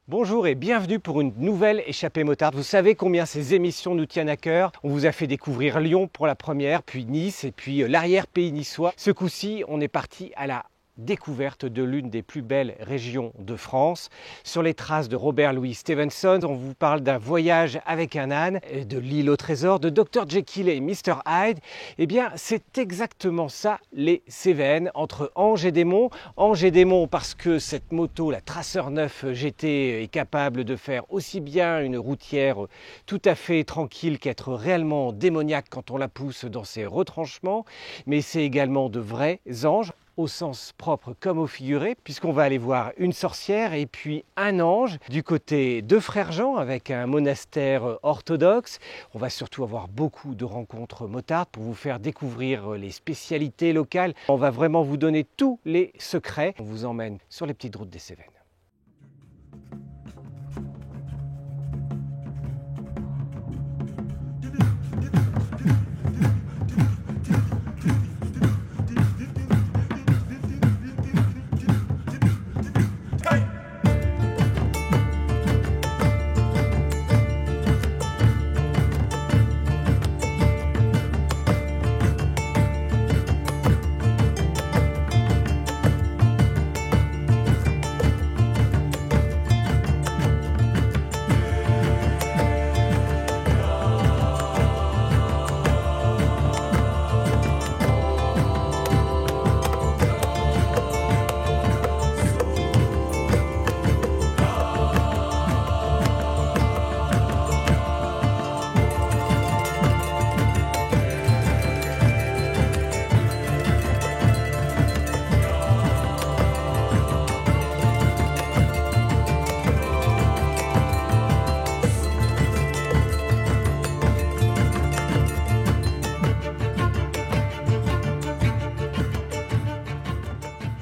Bonjour et bienvenue pour une nouvelle échappée motarde. Vous savez combien ces émissions nous tiennent à cœur. On vous a fait découvrir Lyon pour la première, puis Nice et puis l'arrière-pays niçois. Ce coup-ci, on est parti à la découverte de l'une des plus belles régions de France. Sur les traces de Robert Louis Stevenson, on vous parle d'un voyage avec un âne, de l'île au trésor, de Dr Jekyll et Mr Hyde. Eh bien, c'est exactement ça, les Cévennes, entre Ange et Démon. Ange et Démon parce que cette moto, la Tracer 9 GT, est capable de faire aussi bien une routière tout à fait tranquille qu'être réellement démoniaque quand on la pousse dans ses retranchements. Mais c'est également de vrais anges, au sens propre comme au figuré, puisqu'on va aller voir une sorcière et puis un ange du côté de Frère Jean avec un monastère orthodoxe. On va surtout avoir beaucoup de rencontres motardes pour vous faire découvrir les spécialités locales. On va vraiment vous donner tous les secrets. On vous emmène sur les petites routes des Cévennes.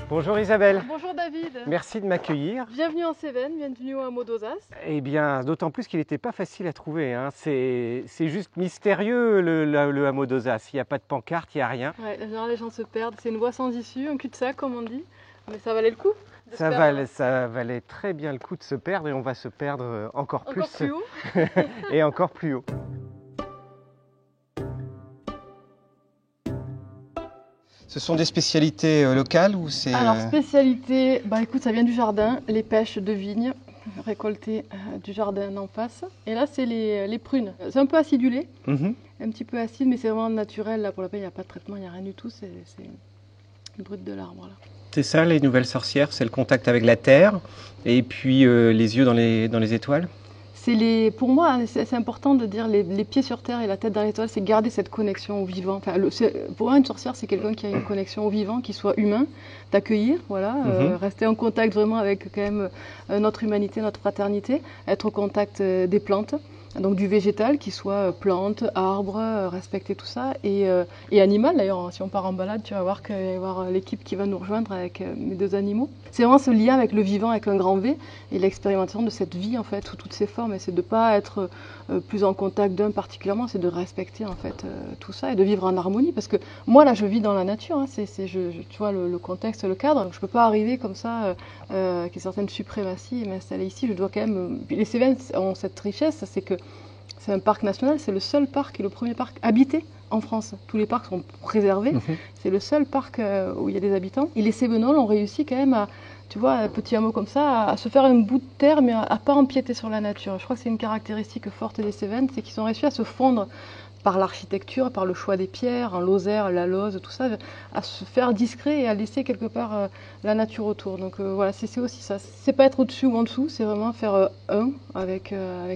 Bonjour Isabelle. Bonjour David. Merci de m'accueillir. Bienvenue en Cévennes, bienvenue au hameau d'Ozas. Eh bien, d'autant plus qu'il n'était pas facile à trouver. Hein. C'est juste mystérieux le hameau d'Ozas. Il n'y a pas de pancarte, il n'y a rien. Ouais, en général, les gens se perdent. C'est une voie sans issue, un cul-de-sac comme on dit. Mais ça valait le coup. Ça valait très bien le coup de se perdre et on va se perdre encore plus haut. et encore plus haut. Ce sont des spécialités locales ou c'est... Alors, spécialité, écoute, ça vient du jardin, les pêches de vigne récoltées du jardin d'en face. Et là, c'est les prunes. C'est un peu acidulé, un petit peu acide, mais c'est vraiment naturel. Là, pour la peine, il n'y a pas de traitement, il n'y a rien du tout. C'est le brut de l'arbre. Là. C'est ça, les nouvelles sorcières, c'est le contact avec la terre et puis les yeux dans les étoiles. Pour moi, c'est important de dire les pieds sur terre et la tête dans l'étoile, c'est garder cette connexion au vivant. Enfin, pour moi, une sorcière, c'est quelqu'un qui a une connexion au vivant, qui soit humain, d'accueillir, voilà, rester en contact vraiment avec quand même notre humanité, notre fraternité, être au contact des plantes, donc du végétal, qui soit plantes, arbres, respecter tout ça, et animal. D'ailleurs, si on part en balade, tu vas voir qu'il va y avoir l'équipe qui va nous rejoindre avec mes deux animaux. C'est vraiment ce lien avec le vivant, avec un grand V, et l'expérimentation de cette vie, en fait, sous toutes ses formes. Et c'est de ne pas être plus en contact d'un particulièrement, c'est de respecter, en fait, tout ça, et de vivre en harmonie. Parce que moi, là, je vis dans la nature, hein, tu vois, le contexte, le cadre. Donc, je ne peux pas arriver comme ça, avec une certaine suprématie, et m'installer ici. Je dois quand même... Les Cévennes ont cette richesse, c'est que c'est un parc national, c'est le seul parc et le premier parc habité en France. Tous les parcs sont préservés, c'est le seul parc où il y a des habitants. Et les Cévenols ont réussi quand même à, tu vois, un petit hameau comme ça, à se faire un bout de terre, mais à ne pas empiéter sur la nature. Je crois que c'est une caractéristique forte des Cévennes, c'est qu'ils ont réussi à se fondre par l'architecture, par le choix des pierres, en Lozère, la Loze, tout ça, à se faire discret et à laisser quelque part la nature autour. Donc voilà, c'est aussi ça. C'est pas être au-dessus ou en dessous, c'est vraiment faire un avec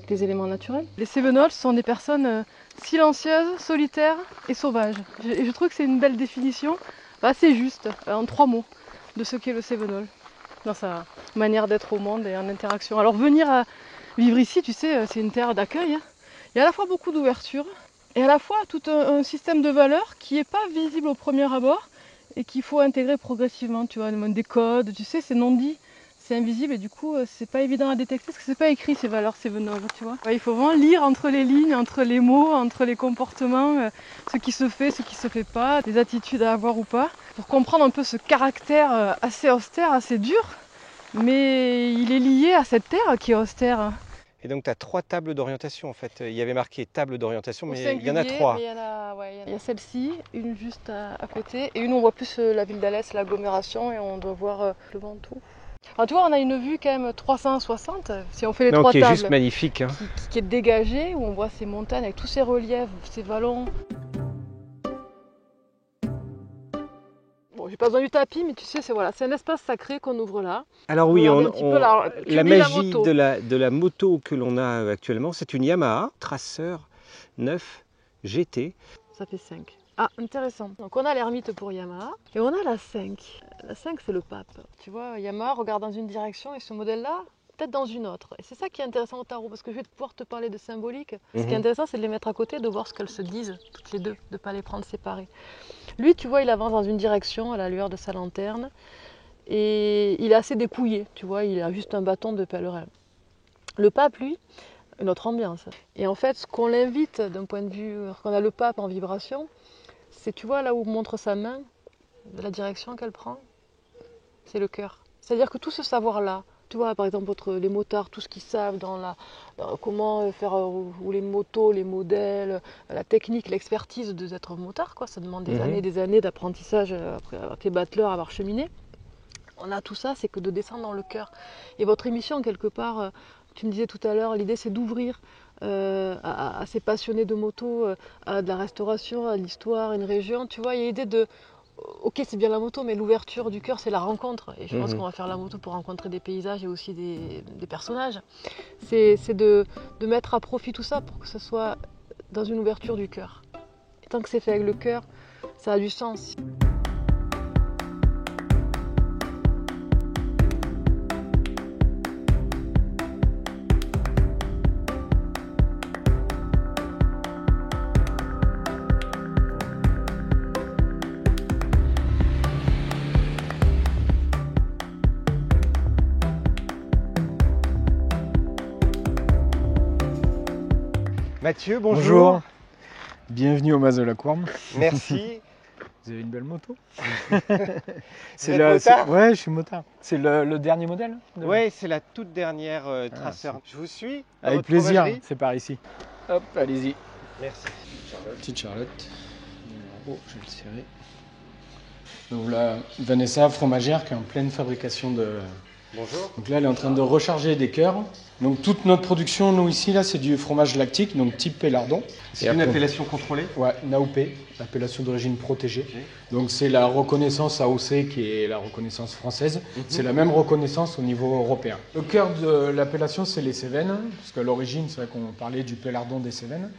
les éléments naturels. Les Cévenols sont des personnes silencieuses, solitaires et sauvages. Et je trouve que c'est une belle définition, assez juste, en 3 mots, de ce qu'est le Cévenol, dans sa manière d'être au monde et en interaction. Alors venir à vivre ici, tu sais, c'est une terre d'accueil. Hein. Il y a à la fois beaucoup d'ouverture, et à la fois tout un système de valeurs qui n'est pas visible au premier abord et qu'il faut intégrer progressivement, tu vois, des codes, tu sais, c'est non dit, c'est invisible et du coup c'est pas évident à détecter parce que c'est pas écrit ces valeurs cévenoles, tu vois. Il faut vraiment lire entre les lignes, entre les mots, entre les comportements, ce qui se fait, ce qui se fait pas, les attitudes à avoir ou pas, pour comprendre un peu ce caractère assez austère, assez dur, mais il est lié à cette terre qui est austère. Et donc tu as 3 tables d'orientation en fait. Il y avait marqué table d'orientation, Au mais il y en a 3. Mais il y a celle-ci, une juste à côté, et une on voit plus la ville d'Alès, l'agglomération, et on doit voir le Ventoux. Alors, tu vois, on a une vue quand même 360, si on fait les 3 qui tables. est juste magnifique. Hein. Qui est dégagée, où on voit ces montagnes avec tous ces reliefs, ces vallons. Bon, j'ai pas besoin du tapis, mais tu sais, c'est un espace sacré qu'on ouvre là. Alors oui, la magie la de la moto que l'on a actuellement, c'est une Yamaha Tracer 9 GT. Ça fait 5. Ah, intéressant. Donc on a l'ermite pour Yamaha et on a la 5. La 5, c'est le pape. Tu vois, Yamaha regarde dans une direction et ce modèle-là, peut-être dans une autre. Et c'est ça qui est intéressant au tarot, parce que je vais pouvoir te parler de symbolique. Ce qui est intéressant, c'est de les mettre à côté, de voir ce qu'elles se disent, toutes les deux, de ne pas les prendre séparées. Lui, tu vois, il avance dans une direction à la lueur de sa lanterne et il est assez dépouillé, tu vois, il a juste un bâton de pèlerin. Le pape, lui, une autre ambiance. Et en fait, ce qu'on l'invite d'un point de vue, quand on a le pape en vibration, c'est, tu vois, là où montre sa main, la direction qu'elle prend, c'est le cœur. C'est-à-dire que tout ce savoir-là, tu vois, par exemple, les motards, tout ce qu'ils savent dans comment faire rouler une moto, les modèles, la technique, l'expertise d'être motard, quoi. Ça demande des années d'apprentissage après avoir été battleur, avoir cheminé. On a tout ça, c'est que de descendre dans le cœur. Et votre émission, quelque part, tu me disais tout à l'heure, l'idée c'est d'ouvrir à ces passionnés de moto, à de la restauration, à l'histoire, une région. Tu vois, il y a l'idée de, ok, c'est bien la moto, mais l'ouverture du cœur, c'est la rencontre. Et je pense qu'on va faire la moto pour rencontrer des paysages et aussi des personnages. C'est de mettre à profit tout ça pour que ce soit dans une ouverture du cœur. Et tant que c'est fait avec le cœur, ça a du sens. Mathieu, bonjour. Bonjour. Bienvenue au Mas de la Courme. Merci. Vous avez une belle moto. Motard ? Ouais, je suis motard. C'est le dernier modèle Oui, c'est la toute dernière Tracer. Je vous suis. Avec plaisir, c'est par ici. Hop, allez-y. Merci. Petite Charlotte. Numéro, je vais le serrer. Donc là, Vanessa, fromagère, qui est en pleine fabrication de... Bonjour. Donc là, elle est en train de recharger des cœurs. Donc toute notre production, nous ici, là, c'est du fromage lactique, donc type Pélardon. C'est une appellation contrôlée ? Ouais, NAOP, appellation d'origine protégée. Okay. Donc c'est la reconnaissance AOC qui est la reconnaissance française. C'est la même reconnaissance au niveau européen. Le cœur de l'appellation, c'est les Cévennes, parce qu'à l'origine, c'est vrai qu'on parlait du Pélardon des Cévennes.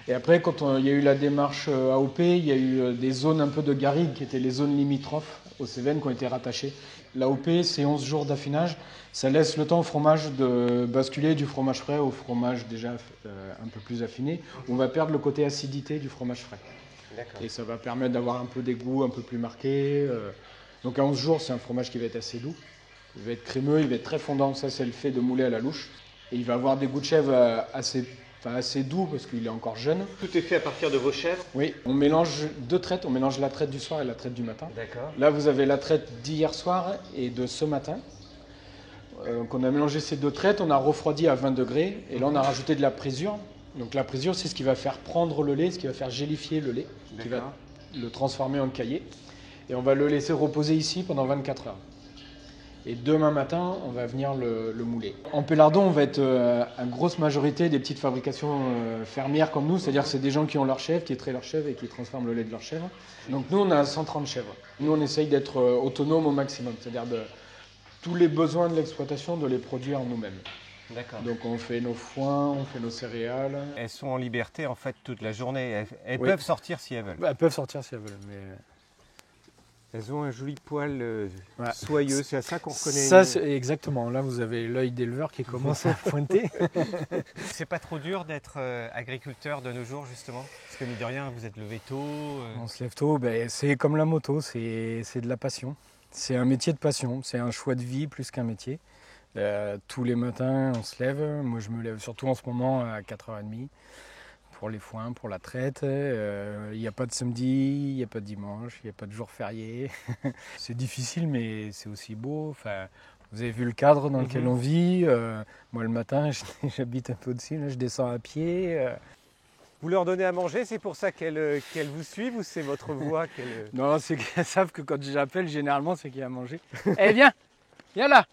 Et après, quand il y a eu la démarche AOP, il y a eu des zones un peu de garrigue qui étaient les zones limitrophes aux Cévennes qui ont été rattachées. L'AOP, c'est 11 jours d'affinage. Ça laisse le temps au fromage de basculer du fromage frais au fromage déjà un peu plus affiné. On va perdre le côté acidité du fromage frais. Et ça va permettre d'avoir un peu des goûts un peu plus marqués. Donc à 11 jours, c'est un fromage qui va être assez doux. Il va être crémeux, il va être très fondant. Ça, c'est le fait de mouler à la louche. Et il va avoir des goûts de chèvre assez doux parce qu'il est encore jeune. Tout est fait à partir de vos chèvres ? Oui, on mélange 2 traites. On mélange la traite du soir et la traite du matin. D'accord. Là, vous avez la traite d'hier soir et de ce matin. Donc on a mélangé ces 2 traites, on a refroidi à 20 degrés et là on a rajouté de la présure. Donc la présure, c'est ce qui va faire prendre le lait, ce qui va faire gélifier le lait, qui va le transformer en caillé. Et on va le laisser reposer ici pendant 24 heures. Et demain matin, on va venir le mouler. En Pélardon, on va être à grosse majorité des petites fabrications fermières comme nous, c'est-à-dire que c'est des gens qui ont leur chèvre, qui traient leur chèvre et qui transforment le lait de leur chèvre. Donc nous, on a 130 chèvres. Nous, on essaye d'être autonome au maximum, c'est-à-dire tous les besoins de l'exploitation, de les produire nous-mêmes. D'accord. Donc on fait nos foins, on fait nos céréales. Elles sont en liberté en fait toute la journée. Elles peuvent sortir si elles veulent. Elles peuvent sortir si elles veulent, mais... Elles ont un joli poil soyeux, c'est à ça qu'on reconnaît. Ça, exactement. Là, vous avez l'œil d'éleveur qui commence à pointer. C'est pas trop dur d'être agriculteur de nos jours, justement ? Parce que, mine de rien, vous êtes levé tôt. On se lève tôt. C'est comme la moto, c'est de la passion. C'est un métier de passion. C'est un choix de vie plus qu'un métier. Tous les matins, on se lève. Moi, je me lève surtout en ce moment à 4h30. Pour les foins, pour la traite. Il n'y a pas de samedi, il n'y a pas de dimanche, il n'y a pas de jour férié. C'est difficile, mais c'est aussi beau. Enfin, Vous avez vu le cadre dans lequel on vit. Moi, le matin, j'habite un peu au-dessus, là, je descends à pied. Vous leur donnez à manger, c'est pour ça qu'elles vous suivent ou c'est votre voix qu'elles... Non, c'est qu'elles savent que quand j'appelle, généralement, c'est qu'il y a à manger. Eh, viens là.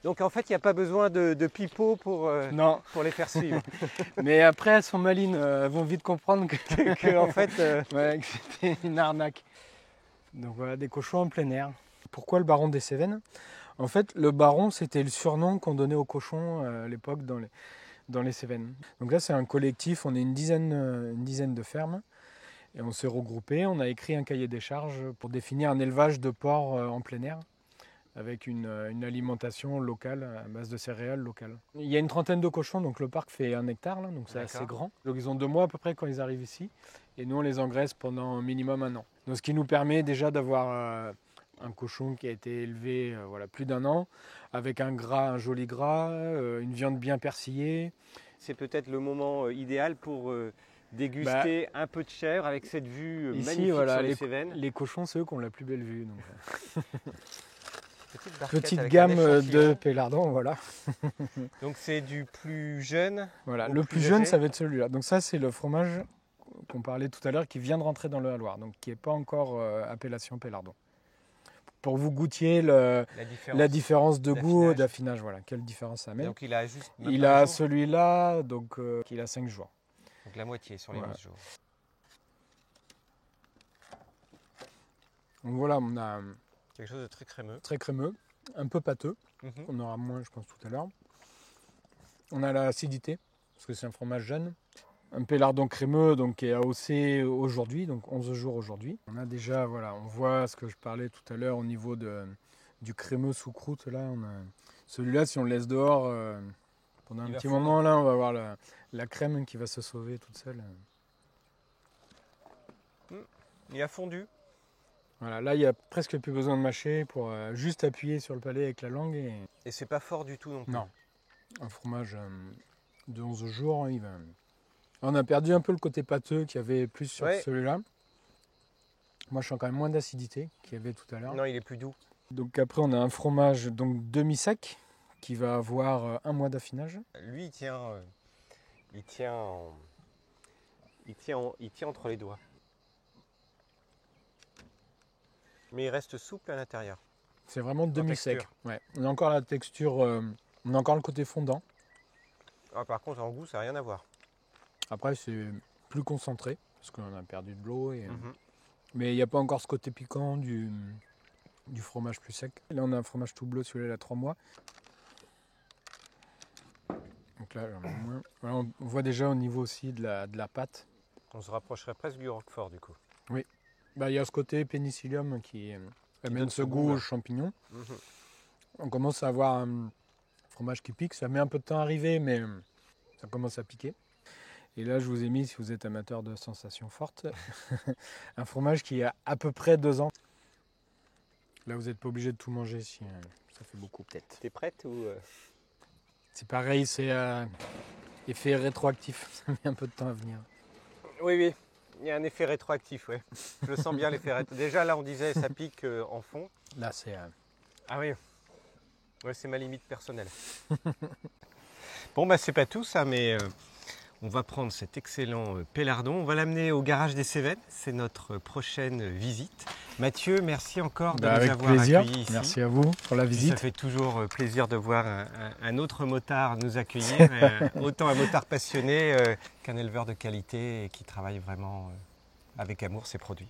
Donc en fait, il n'y a pas besoin de pipeaux pour les faire suivre. Mais après, elles sont malines, elles vont vite comprendre que en fait, ouais, que c'était une arnaque. Donc voilà, des cochons en plein air. Pourquoi le baron des Cévennes? En fait, le baron, c'était le surnom qu'on donnait aux cochons à l'époque dans les Cévennes. Donc là, c'est un collectif, on est une dizaine de fermes. Et on s'est regroupés, on a écrit un cahier des charges pour définir un élevage de porcs en plein air, avec une alimentation locale, à base de céréales locales. Il y a une trentaine de cochons, donc le parc fait 1 hectare, là, donc c'est assez grand. Donc ils ont 2 mois à peu près quand ils arrivent ici, et nous on les engraisse pendant minimum 1 an. Donc ce qui nous permet déjà d'avoir un cochon qui a été élevé plus d'1 an, avec un joli gras, une viande bien persillée. C'est peut-être le moment idéal pour déguster un peu de chèvre avec cette vue magnifique sur les Cévennes. Les cochons, c'est eux qui ont la plus belle vue. Donc. Petite gamme de Pélardon, voilà. Donc c'est du plus jeune. Voilà, le plus jeune, ça va être celui-là. Donc ça, c'est le fromage qu'on parlait tout à l'heure, qui vient de rentrer dans le Loire, donc qui n'est pas encore appellation Pélardon. Pour vous goûtiez la différence de goût, d'affinage, voilà, quelle différence ça met. Donc il a juste. Il a celui-là, donc il a 5 jours. Donc la moitié sur les 11 jours. Donc voilà, on a quelque chose de très crémeux. Très crémeux, un peu pâteux. On aura moins, je pense, tout à l'heure. On a l'acidité, parce que c'est un fromage jeune. Un pélardon crémeux, donc qui est AOC aujourd'hui, donc 11 jours aujourd'hui. On a déjà, voilà, on voit ce que je parlais tout à l'heure au niveau du crémeux sous croûte. Là, celui-là, si on le laisse dehors pendant un petit moment, là, on va avoir la crème qui va se sauver toute seule. Il a fondu. Voilà, là, il n'y a presque plus besoin de mâcher pour juste appuyer sur le palais avec la langue. Et c'est pas fort du tout non plus. Non, un fromage de 11 jours, il va... On a perdu un peu le côté pâteux qu'il y avait plus sur celui-là. Moi, je sens quand même moins d'acidité qu'il y avait tout à l'heure. Non, il est plus doux. Donc après, on a un fromage donc demi-sec qui va avoir 1 mois d'affinage. Lui, il tient entre les doigts. Mais il reste souple à l'intérieur. C'est vraiment demi-sec. Ouais. On a encore la texture, on a encore le côté fondant. Ah, par contre, en goût, ça n'a rien à voir. Après, c'est plus concentré, parce qu'on a perdu de l'eau. Mais il n'y a pas encore ce côté piquant du fromage plus sec. Là, on a un fromage tout bleu, celui-là, il a 3 mois. Donc là, j'en ai moins. Voilà, on voit déjà au niveau aussi de la pâte. On se rapprocherait presque du roquefort, du coup. Oui. Bah, il y a ce côté pénicillium qui amène ce goût aux champignons. On commence à avoir un fromage qui pique. Ça met un peu de temps à arriver, mais ça commence à piquer. Et là, je vous ai mis, si vous êtes amateur de sensations fortes, un fromage qui a à peu près 2 ans. Là, vous n'êtes pas obligé de tout manger, si ça fait beaucoup peut-être. T'es prête ou C'est pareil, c'est effet rétroactif. Ça met un peu de temps à venir. Oui. Il y a un effet rétroactif, oui. Je sens bien l'effet rétroactif. Déjà, là, on disait ça pique en fond. Là, c'est... Ah oui. Ouais, c'est ma limite personnelle. Bon, bah, c'est pas tout ça, mais... On va prendre cet excellent pélardon, on va l'amener au garage des Cévennes, c'est notre prochaine visite. Mathieu, merci encore de nous avoir accueillis ici. Merci à vous pour la visite. Ça fait toujours plaisir de voir un autre motard nous accueillir, autant un motard passionné qu'un éleveur de qualité et qui travaille vraiment avec amour ses produits.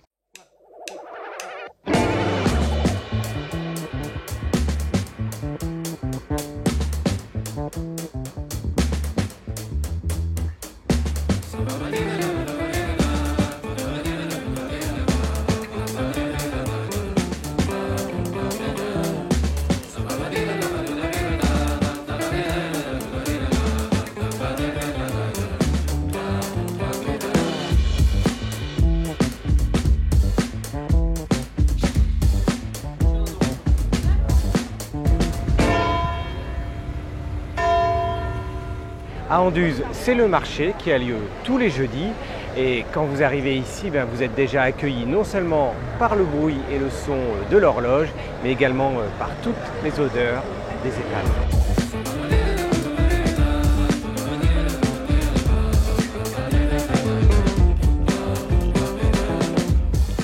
À Anduze, c'est le marché qui a lieu tous les jeudis Et quand vous arrivez ici, vous êtes déjà accueilli non seulement par le bruit et le son de l'horloge, mais également par toutes les odeurs des étals.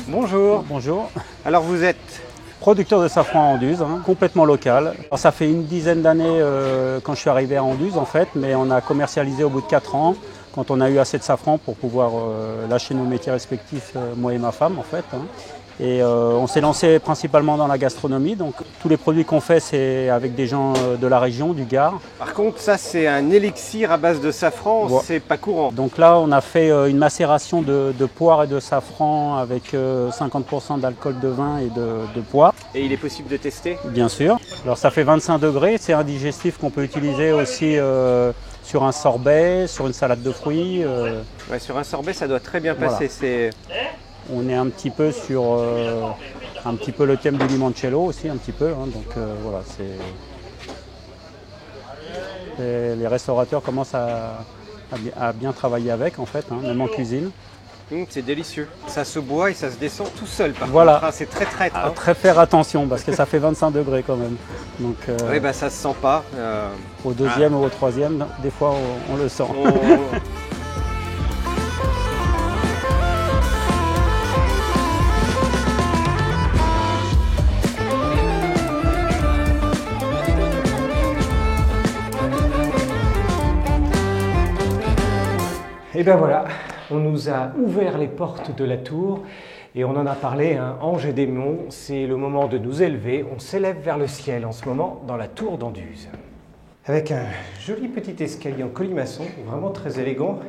Bonjour. Bonjour. Alors vous êtes Producteur de safran à Anduze, complètement local. Alors, ça fait une dizaine d'années quand je suis arrivé à Anduze en fait, mais on a commercialisé au bout de 4 ans, quand on a eu assez de safran pour pouvoir lâcher nos métiers respectifs, moi et ma femme en fait. Et on s'est lancé principalement dans la gastronomie, donc tous les produits qu'on fait c'est avec des gens de la région, du Gard. Par contre ça c'est un élixir à base de safran, ouais. C'est pas courant. Donc là on a fait une macération de poire et de safran avec 50% d'alcool de vin et de poire. Et il est possible de tester? Bien sûr. Alors ça fait 25 degrés, c'est un digestif qu'on peut utiliser aussi sur un sorbet, sur une salade de fruits. Ouais, sur un sorbet ça doit très bien passer. Voilà. On est un petit peu sur un petit peu le thème du limoncello aussi, un petit peu. Donc voilà, les restaurateurs commencent à bien travailler avec en fait, même en cuisine. C'est délicieux. Ça se boit et ça se descend tout seul par voilà. contre. C'est très traître. Très faire attention parce que ça fait 25 degrés quand même. Donc, oui, ça se sent pas. Au deuxième ou au troisième, des fois on le sent. Et bien voilà, on nous a ouvert les portes de la tour et on en a parlé, anges et démons, c'est le moment de nous élever. On s'élève vers le ciel en ce moment dans la tour d'Anduze. Avec un joli petit escalier en colimaçon, vraiment très élégant,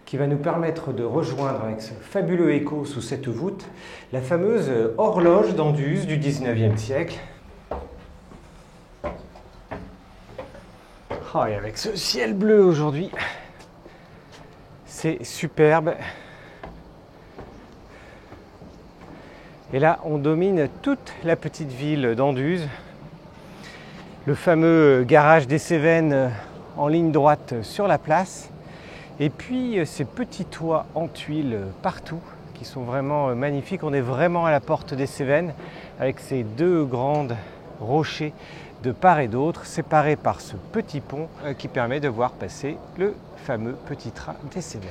qui va nous permettre de rejoindre avec ce fabuleux écho sous cette voûte, la fameuse horloge d'Anduze du 19e siècle. Oh, et avec ce ciel bleu aujourd'hui, c'est superbe. Et là, on domine toute la petite ville d'Anduze. Le fameux garage des Cévennes en ligne droite sur la place. Et puis ces petits toits en tuiles partout qui sont vraiment magnifiques. On est vraiment à la porte des Cévennes avec ces deux grandes rochers de part et d'autre, séparés par ce petit pont qui permet de voir passer le fameux petit train des Cévennes.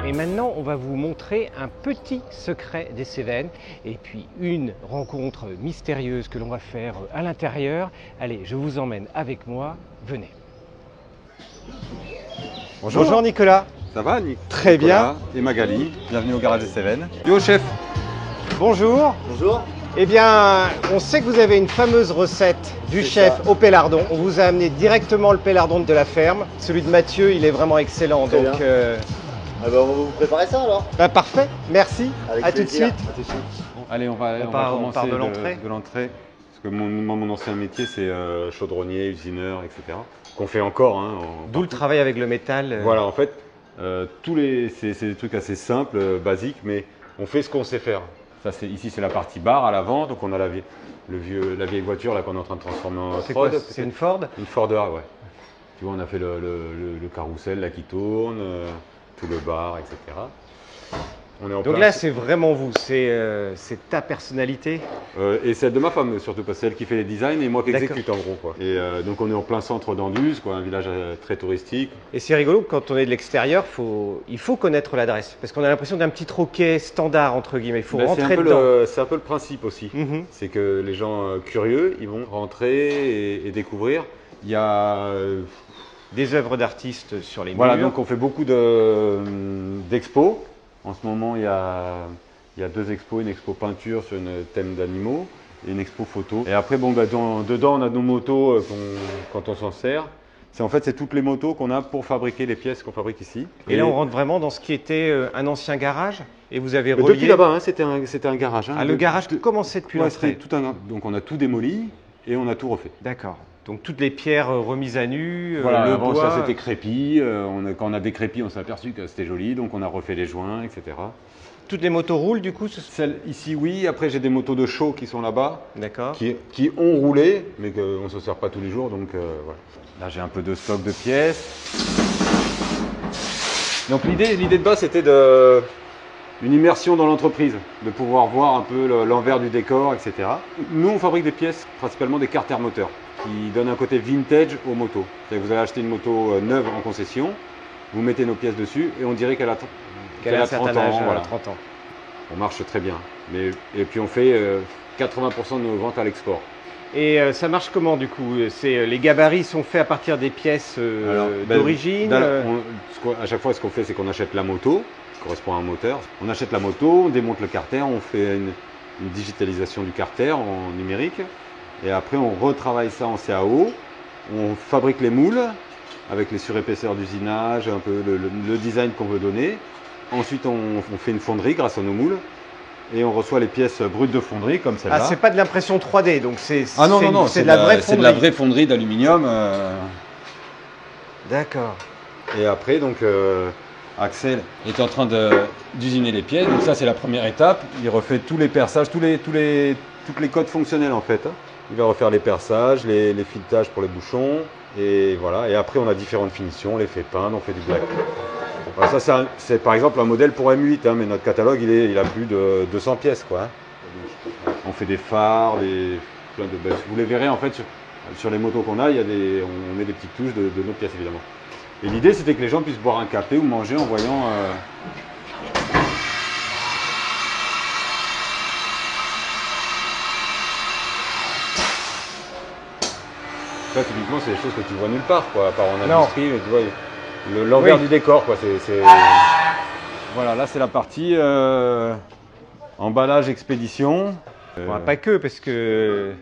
Et maintenant, on va vous montrer un petit secret des Cévennes et puis une rencontre mystérieuse que l'on va faire à l'intérieur. Allez, je vous emmène avec moi, venez. Bonjour. Bonjour Nicolas. Ça va Nick? Très Nicolas bien. Et Magali, bienvenue au garage des Cévennes. Yo chef. Bonjour. Bonjour. Eh bien, on sait que vous avez une fameuse recette du chef au pélardon. On vous a amené directement le pélardon de la ferme. Celui de Mathieu, il est vraiment excellent. Très donc, on va vous préparer ça alors. Parfait, merci. Avec à tout de plaisir. suite. À tout de suite. Bon, allez, on va commencer part de l'entrée. de l'entrée. Parce que mon ancien métier, c'est chaudronnier, usineur, etc. Qu'on fait encore. D'où le travail avec le métal. Voilà, en fait, c'est des trucs assez simples, basiques, mais on fait ce qu'on sait faire. Ça, ici, c'est la partie bar à l'avant. Donc, on a la vieille voiture là qu'on est en train de transformer en C'est Ford. quoi? C'est une Ford? Une Ford A, ouais. Tu vois, on a fait le carrousel là qui tourne, tout le bar, etc. On est en Donc place. là, c'est vraiment vous, c'est ta personnalité. Et celle de ma femme surtout, parce que c'est elle qui fait les designs et moi qui D'accord. exécute en gros, quoi. Et donc on est en plein centre d'Anduze, quoi, un village très touristique. Et c'est rigolo, quand on est de l'extérieur, il faut connaître l'adresse. Parce qu'on a l'impression d'un petit troquet standard, entre guillemets. Il faut Ben, rentrer dedans. c'est un peu le principe aussi. Mhm. C'est que les gens curieux, ils vont rentrer et découvrir. Il y a Des œuvres d'artistes sur les voilà, murs. donc on fait beaucoup d'expos. En ce moment, il y a 2 expos, une expo peinture sur un thème d'animaux et une expo photo. Et après, dedans, on a nos motos quand on s'en sert. C'est toutes les motos qu'on a pour fabriquer les pièces qu'on fabrique ici. Et là, on rentre vraiment dans ce qui était un ancien garage. Et vous avez Mais relié. depuis là-bas, c'était un garage. Ah, le garage commençait depuis Ouais, l'entrée. donc on a tout démoli et on a tout refait. D'accord. Donc toutes les pierres remises à nu, Voilà, le avant bois. ça c'était crépi, quand on a décrépi on s'est aperçu que c'était joli, donc on a refait les joints, etc. Toutes les motos roulent du coup Celle ici oui, après j'ai des motos de show qui sont là-bas, D'accord. qui ont roulé, mais qu'on ne se sert pas tous les jours, donc voilà. Là j'ai un peu de stock de pièces. Donc l'idée de base c'était une immersion dans l'entreprise, de pouvoir voir un peu l'envers du décor, etc. Nous on fabrique des pièces, principalement des carters moteurs, qui donnent un côté vintage aux motos. C'est-à-dire que vous allez acheter une moto neuve en concession, vous mettez nos pièces dessus et on dirait qu'elle a 30 ans. Voilà. 30 ans. On marche très bien. Et puis on fait 80% de nos ventes à l'export. Et ça marche comment du coup? Les gabarits sont faits à partir des pièces d'origine À chaque fois, ce qu'on fait, c'est qu'on achète la moto, qui correspond à un moteur. On achète la moto, on démonte le carter, on fait une digitalisation du carter en numérique. Et après, on retravaille ça en CAO. On fabrique les moules avec les surépaisseurs d'usinage, un peu le design qu'on veut donner. Ensuite, on fait une fonderie grâce à nos moules. Et on reçoit les pièces brutes de fonderie comme celle-là. Ah, c'est pas de l'impression 3D, donc c'est non, c'est de la vraie fonderie. C'est de la vraie fonderie d'aluminium. D'accord. Et après, donc, Axel est en train d'usiner les pièces. Donc ça, c'est la première étape. Il refait tous les perçages, toutes les codes fonctionnelles en fait. Il va refaire les perçages, les filetages pour les bouchons. Et voilà. Et après, on a différentes finitions. On les fait peindre, on fait du black. Voilà, ça, c'est par exemple un modèle pour M8, hein, mais notre catalogue, il a plus de 200 pièces, quoi. On fait des phares, plein de... Vous les verrez en fait sur les motos qu'on a, on met des petites touches de nos pièces évidemment. Et l'idée, c'était que les gens puissent boire un café ou manger en voyant. Ça, typiquement, c'est des choses que tu vois nulle part, quoi, à part en industrie, mais tu vois. L'envers du décor, quoi. Voilà, là c'est la partie emballage expédition. Pas que, parce que.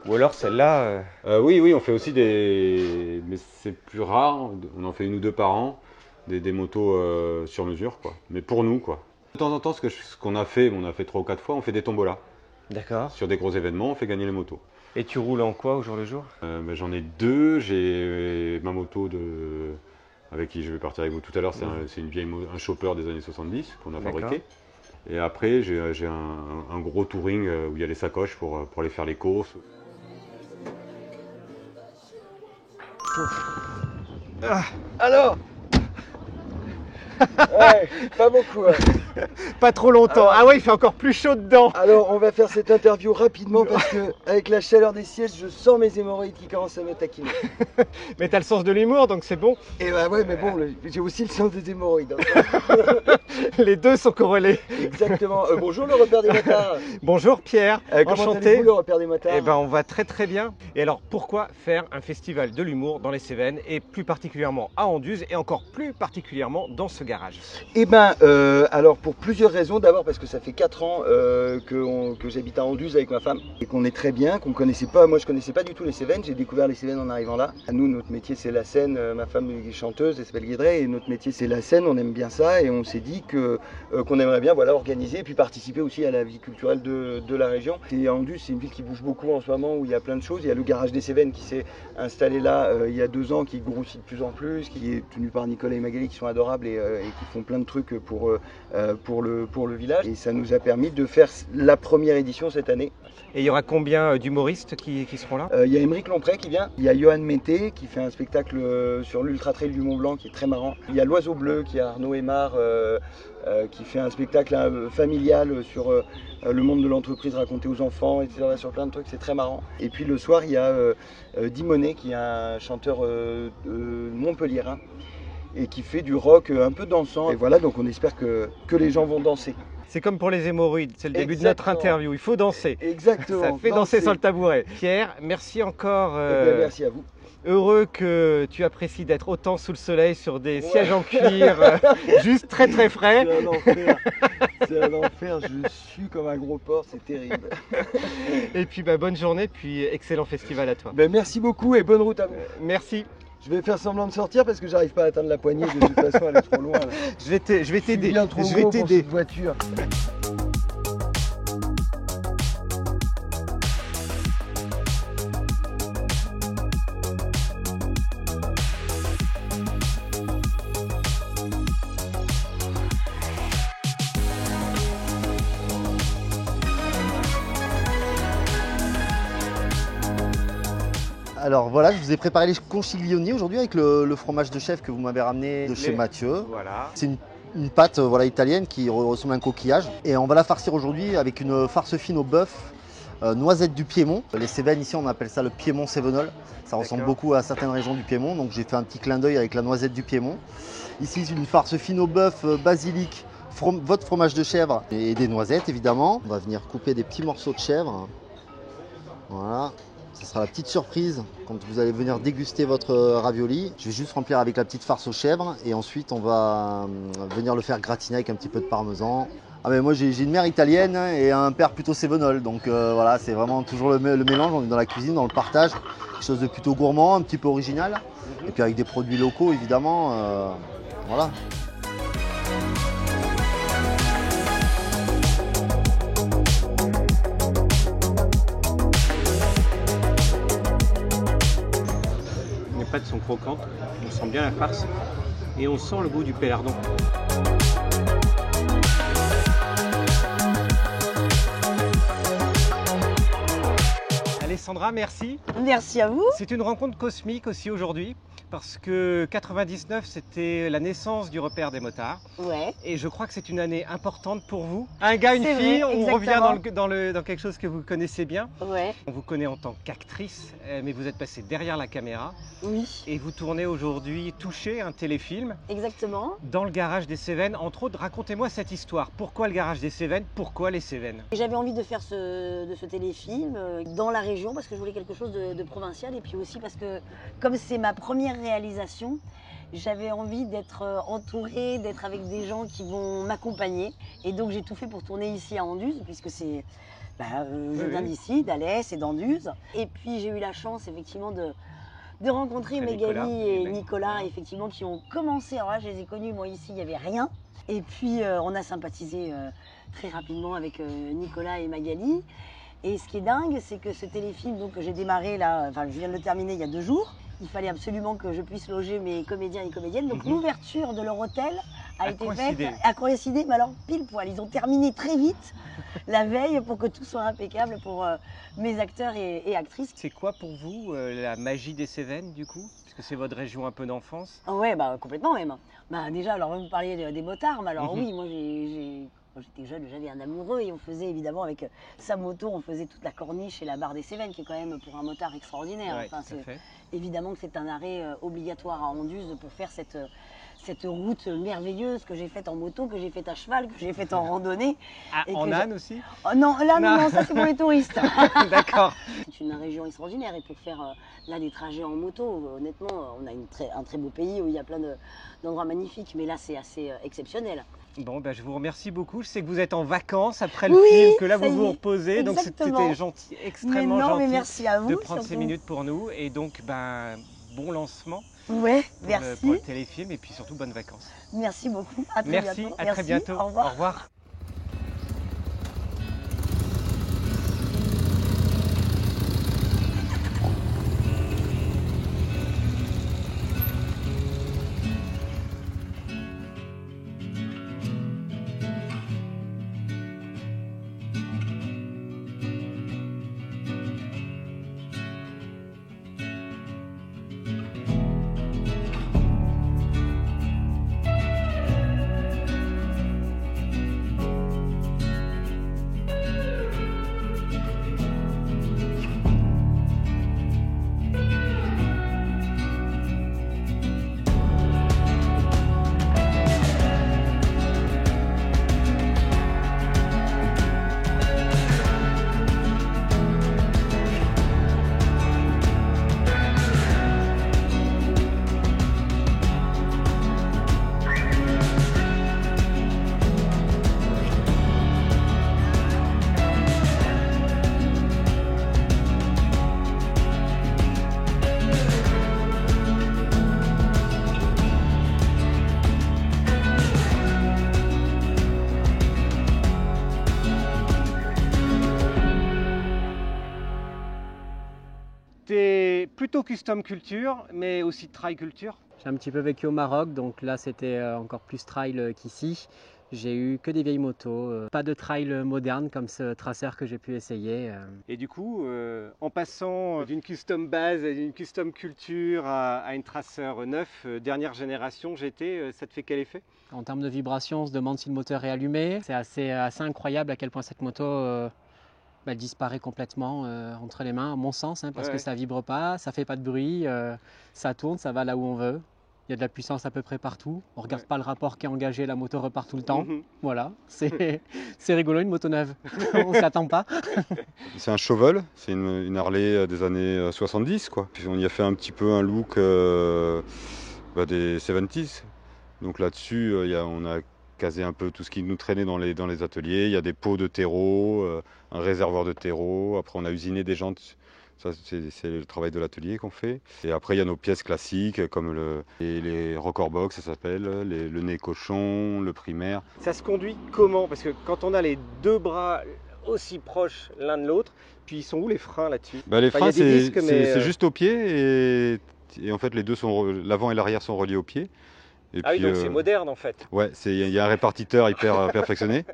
Ou alors celle-là. Oui, on fait aussi des. Mais c'est plus rare, on en fait 1 ou 2 par an, des motos sur mesure, quoi. Mais pour nous, quoi. De temps en temps, ce qu'on a fait, on a fait 3 ou 4 fois, on fait des tombolas. D'accord. Sur des gros événements, on fait gagner les motos. Et tu roules en quoi au jour le jour? J'en ai 2, j'ai ma moto avec qui je vais partir avec vous tout à l'heure, c'est un chopper des années 70 qu'on a fabriqué. Et après, j'ai un gros touring où il y a les sacoches pour aller faire les courses. Alors ouais, pas beaucoup. Hein. Pas trop longtemps. Ah ouais, il fait encore plus chaud dedans. Alors, on va faire cette interview rapidement parce que, avec la chaleur des sièges, je sens mes hémorroïdes qui commencent à me taquiner. Mais t'as le sens de l'humour, donc c'est bon. Et bah ouais, mais bon, j'ai aussi le sens des hémorroïdes. Hein. Les deux sont corrélés. Exactement. Bonjour le repère des motards. Bonjour Pierre, Comment enchanté. allez-vous le repère des motards? Eh ben, on va très très bien. Et alors, pourquoi faire un festival de l'humour dans les Cévennes et plus particulièrement à Anduze et encore plus particulièrement dans ce garage? Eh ben, alors pour plusieurs raisons. D'abord parce que ça fait 4 ans que j'habite à Anduze avec ma femme et qu'on est très bien, qu'on connaissait pas. Moi, je connaissais pas du tout les Cévennes. J'ai découvert les Cévennes en arrivant là. Nous, notre métier c'est la scène. Ma femme est chanteuse, elle s'appelle Guédré, et notre métier c'est la scène. On aime bien ça et on s'est dit qu'on aimerait bien, voilà, organiser et puis participer aussi à la vie culturelle de la région. Et Anduze, c'est une ville qui bouge beaucoup en ce moment, où il y a plein de choses. Il y a le garage des Cévennes qui s'est installé là il y a 2 ans, qui grossit de plus en plus, qui est tenu par Nicolas et Magali, qui sont adorables et qui font plein de trucs pour le village. Et ça nous a permis de faire la première édition cette année. Et il y aura combien d'humoristes qui seront là? Il y a Émeric Lompré qui vient, il y a Johan Mété qui fait un spectacle sur l'Ultra Trail du Mont Blanc qui est très marrant. Il y a l'Oiseau Bleu qui a Arnaud Aymar qui fait un spectacle familial sur le monde de l'entreprise raconté aux enfants, etc. Sur plein de trucs, c'est très marrant. Et puis le soir, il y a Dimonet qui est un chanteur montpelliérain et qui fait du rock un peu dansant. Et voilà, donc on espère que les gens vont danser. C'est comme pour les hémorroïdes, c'est le début de notre interview, il faut danser. Exactement. Ça fait danser sur le tabouret. Pierre, merci encore. Merci à vous. Heureux que tu apprécies d'être autant sous le soleil sur des sièges en cuir, juste très très frais. C'est un enfer, c'est un enfer, je suis comme un gros porc, c'est terrible. Et puis bonne journée, puis excellent festival à toi. Merci beaucoup et bonne route à vous. Merci. Je vais faire semblant de sortir parce que j'arrive pas à atteindre la poignée, de toute façon elle est trop loin. Là. Je vais t'aider. Je suis bien trop gros pour cette voiture. Alors voilà, je vous ai préparé les conchiglioni aujourd'hui avec le fromage de chèvre que vous m'avez ramené de chez Mathieu. Voilà. C'est une pâte italienne qui ressemble à un coquillage. Et on va la farcir aujourd'hui avec une farce fine au bœuf, noisette du Piémont. Les Cévennes ici on appelle ça le Piémont Cévenol. Ça ressemble beaucoup à certaines régions du Piémont, donc j'ai fait un petit clin d'œil avec la noisette du Piémont. Ici une farce fine au bœuf, basilic, votre fromage de chèvre et des noisettes évidemment. On va venir couper des petits morceaux de chèvre. Voilà. Ce sera la petite surprise quand vous allez venir déguster votre ravioli. Je vais juste remplir avec la petite farce aux chèvres et ensuite on va venir le faire gratiner avec un petit peu de parmesan. Ah mais moi j'ai une mère italienne et un père plutôt cévenol, donc voilà, c'est vraiment toujours le mélange. On est dans la cuisine, dans le partage, quelque chose de plutôt gourmand, un petit peu original, et puis avec des produits locaux évidemment. Voilà. Les pâtes sont croquantes, on sent bien la farce et on sent le goût du pélardon. Alessandra, merci. Merci à vous. C'est une rencontre cosmique aussi aujourd'hui parce que 99 c'était la naissance du repère des motards. Ouais. Et je crois que c'est une année importante pour vous. Un gars, une C'est fille, vrai, on exactement. revient dans quelque chose que vous connaissez bien. Ouais. On vous connaît en tant qu'actrice, mais vous êtes passée derrière la caméra. Oui. Et vous tournez aujourd'hui Touché, un téléfilm, Exactement. dans le garage des Cévennes. Entre autres, racontez-moi cette histoire. Pourquoi le garage des Cévennes? Pourquoi les Cévennes? J'avais envie de faire ce téléfilm dans la région parce que je voulais quelque chose de provincial et puis aussi parce que comme c'est ma première réalisation, j'avais envie d'être entourée, d'être avec des gens qui vont m'accompagner. Et donc j'ai tout fait pour tourner ici à Anduze puisque c'est, je viens d'ici, d'Alès et d'Anduze. Et puis j'ai eu la chance effectivement de rencontrer Magali et Nicolas effectivement qui ont commencé. Alors là je les ai connus, moi ici il n'y avait rien. Et puis on a sympathisé très rapidement avec Nicolas et Magali. Et ce qui est dingue, c'est que ce téléfilm donc, que j'ai démarré là, enfin je viens de le terminer il y a 2 jours. Il fallait absolument que je puisse loger mes comédiens et comédiennes. Donc l'ouverture de leur hôtel a été faite, a coïncidé, mais alors pile poil. Ils ont terminé très vite la veille pour que tout soit impeccable pour mes acteurs et actrices. C'est quoi pour vous la magie des Cévennes du coup? Puisque c'est votre région un peu d'enfance. Ouais, complètement même. Déjà, alors vous parliez des motards, mais alors oui, moi quand j'étais jeune, j'avais un amoureux et on faisait évidemment avec sa moto, on faisait toute la corniche et la barre des Cévennes, qui est quand même pour un motard extraordinaire. Ouais, enfin, évidemment que c'est un arrêt obligatoire à Anduze pour faire cette route merveilleuse que j'ai faite en moto, que j'ai faite à cheval, que j'ai faite en randonnée. Ah, en âne aussi? Oh, non, là non, ça c'est pour les touristes. D'accord. C'est une région extraordinaire et pour faire là des trajets en moto, honnêtement, on a un très beau pays où il y a plein d'endroits magnifiques, mais là c'est assez exceptionnel. Bon, je vous remercie beaucoup. Je sais que vous êtes en vacances après le film, que là vous vous reposez. Donc c'était gentil, extrêmement gentil merci à vous, de prendre ces minutes pour nous. Et donc, bon lancement merci. pour le téléfilm et puis surtout bonnes vacances. Merci beaucoup. À très merci, bientôt. à très bientôt. Au revoir. Au revoir. Plutôt custom culture, mais aussi trail culture. J'ai un petit peu vécu au Maroc, donc là c'était encore plus trail qu'ici. J'ai eu que des vieilles motos, pas de trail moderne comme ce traceur que j'ai pu essayer. Et du coup, en passant d'une custom base, d'une custom culture à une traceur neuf, dernière génération GT, ça te fait quel effet? En termes de vibration, on se demande si le moteur est allumé. C'est assez incroyable à quel point cette moto elle disparaît complètement entre les mains, à mon sens, parce que ça vibre pas, ça fait pas de bruit, ça tourne, ça va là où on veut. Il y a de la puissance à peu près partout. On ne regarde pas le rapport qui est engagé, la moto repart tout le temps. Voilà, c'est rigolo une moto neuve. On ne s'y attend pas. C'est un Chauvel, c'est une Harley des années 70 quoi. Puis on y a fait un petit peu un look des 70s. Donc là-dessus, on a casé un peu tout ce qui nous traînait dans les ateliers. Il y a des pots de terreau, un réservoir de terreau. Après on a usiné des jantes. Ça, c'est le travail de l'atelier qu'on fait. Et après, il y a nos pièces classiques, comme les record box, ça s'appelle, le nez cochon, le primaire. Ça se conduit comment? Parce que quand on a les deux bras aussi proches l'un de l'autre, puis ils sont où les freins là-dessus? Les freins, c'est juste au pied. Et en fait, les deux l'avant et l'arrière sont reliés au pied. Et puis, donc c'est moderne en fait. Ouais, il y a un répartiteur hyper perfectionné.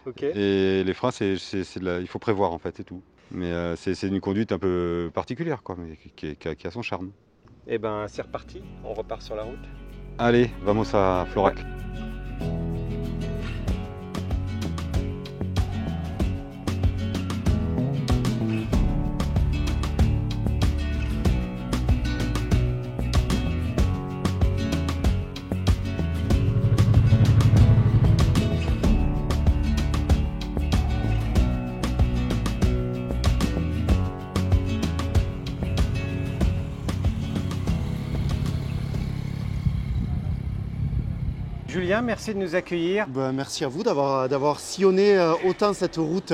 Ok. Et les freins, il faut prévoir en fait, c'est tout. Mais c'est une conduite un peu particulière, quoi, mais qui a son charme. Eh ben, c'est reparti, on repart sur la route. Allez, vamos à Florac. Julien, merci de nous accueillir. Merci à vous d'avoir sillonné autant cette route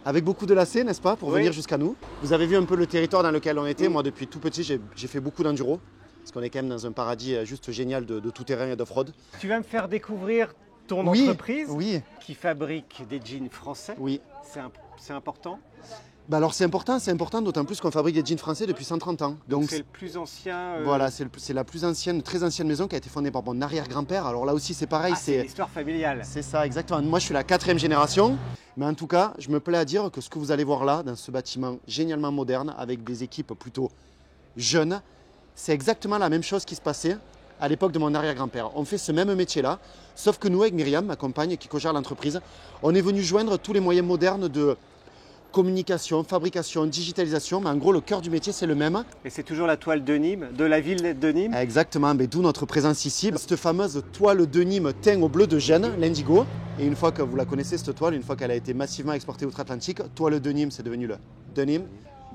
avec beaucoup de lacets, n'est-ce pas, pour venir jusqu'à nous. Vous avez vu un peu le territoire dans lequel on était. Moi, depuis tout petit, j'ai fait beaucoup d'enduro, parce qu'on est quand même dans un paradis juste génial de tout-terrain et d'off-road. Tu vas me faire découvrir ton entreprise qui fabrique des jeans français. Oui. C'est important. Alors c'est important d'autant plus qu'on fabrique des jeans français depuis 130 ans. Donc c'est le plus ancien. Voilà, c'est la plus ancienne, très ancienne maison qui a été fondée par mon arrière-grand-père. Alors là aussi c'est pareil. C'est l'histoire familiale. C'est ça, exactement. Moi je suis la 4e génération. Mais en tout cas, je me plais à dire que ce que vous allez voir là, dans ce bâtiment génialement moderne, avec des équipes plutôt jeunes, c'est exactement la même chose qui se passait à l'époque de mon arrière-grand-père. On fait ce même métier-là, sauf que nous, avec Myriam, ma compagne qui co-gère l'entreprise, on est venu joindre tous les moyens modernes de communication, fabrication, digitalisation, mais en gros le cœur du métier c'est le même. Et c'est toujours la toile de Nîmes, de la ville de Nîmes. Exactement, mais d'où notre présence ici. Cette fameuse toile de Nîmes teint au bleu de Gênes, l'indigo. Et une fois que vous la connaissez cette toile, une fois qu'elle a été massivement exportée outre-Atlantique, toile de Nîmes c'est devenu le de Nîmes.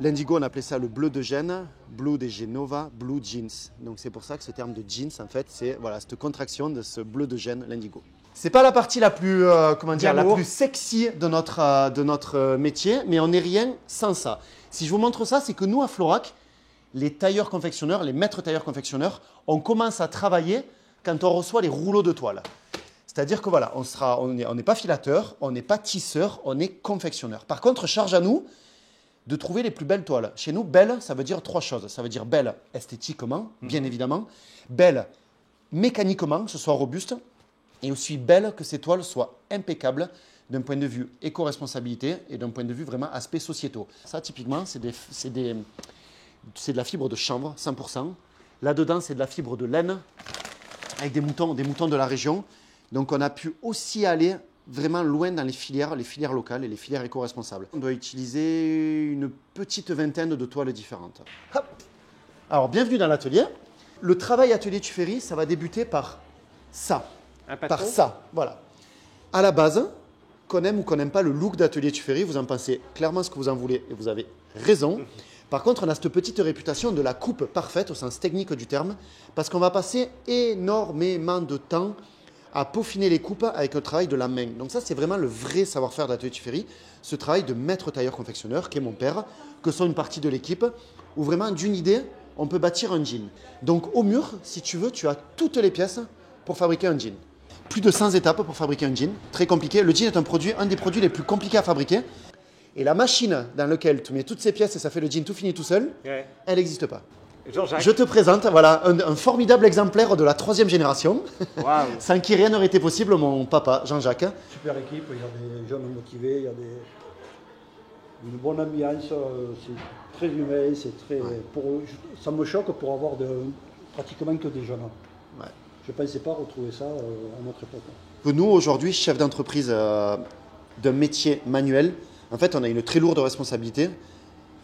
L'indigo on appelait ça le bleu de Gênes, blue de Genova, blue jeans. Donc c'est pour ça que ce terme de jeans en fait c'est cette contraction de ce bleu de Gênes, l'indigo. C'est pas la partie la plus, la plus sexy de notre métier, mais on n'est rien sans ça. Si je vous montre ça, c'est que nous, à Florac, les tailleurs-confectionneurs, les maîtres tailleurs-confectionneurs, on commence à travailler quand on reçoit les rouleaux de toile. C'est-à-dire que voilà, on n'est pas filateur, on n'est pas tisseur, on est confectionneur. Par contre, charge à nous de trouver les plus belles toiles. Chez nous, belle, ça veut dire 3 choses. Ça veut dire belle esthétiquement, bien évidemment, belle mécaniquement, que ce soit robuste, et aussi belle que ces toiles soient impeccables d'un point de vue éco-responsabilité et d'un point de vue vraiment aspect sociétaux. Ça, typiquement, c'est de la fibre de chanvre, 100%. Là-dedans, c'est de la fibre de laine avec des moutons de la région. Donc, on a pu aussi aller vraiment loin dans les filières locales et les filières éco-responsables. On doit utiliser une petite vingtaine de toiles différentes. Hop. Alors, bienvenue dans l'atelier. Le travail atelier Tuffery, ça va débuter par ça. Par ça, voilà. À la base, qu'on aime ou qu'on n'aime pas le look d'Atelier Tuffery, vous en pensez clairement ce que vous en voulez et vous avez raison. Par contre, on a cette petite réputation de la coupe parfaite au sens technique du terme parce qu'on va passer énormément de temps à peaufiner les coupes avec le travail de la main. Donc ça, c'est vraiment le vrai savoir-faire d'Atelier Tuffery, ce travail de maître tailleur-confectionneur qui est mon père, que sont une partie de l'équipe, où vraiment d'une idée, on peut bâtir un jean. Donc au mur, si tu veux, tu as toutes les pièces pour fabriquer un jean. Plus de 100 étapes pour fabriquer un jean, très compliqué. Le jean est un des produits les plus compliqués à fabriquer. Et la machine dans laquelle tu mets toutes ces pièces et ça fait le jean tout fini tout seul, elle n'existe pas. Jean-Jacques. Je te présente voilà, un formidable exemplaire de la 3e génération, sans qui rien n'aurait été possible, mon papa, Jean-Jacques. Super équipe, il y a des jeunes motivés, il y a une bonne ambiance, c'est très humain, ça me choque pour avoir pratiquement que des jeunes. Ouais. Je ne pensais pas retrouver ça à notre époque. Nous, aujourd'hui, chefs d'entreprise d'un métier manuel, en fait, on a une très lourde responsabilité.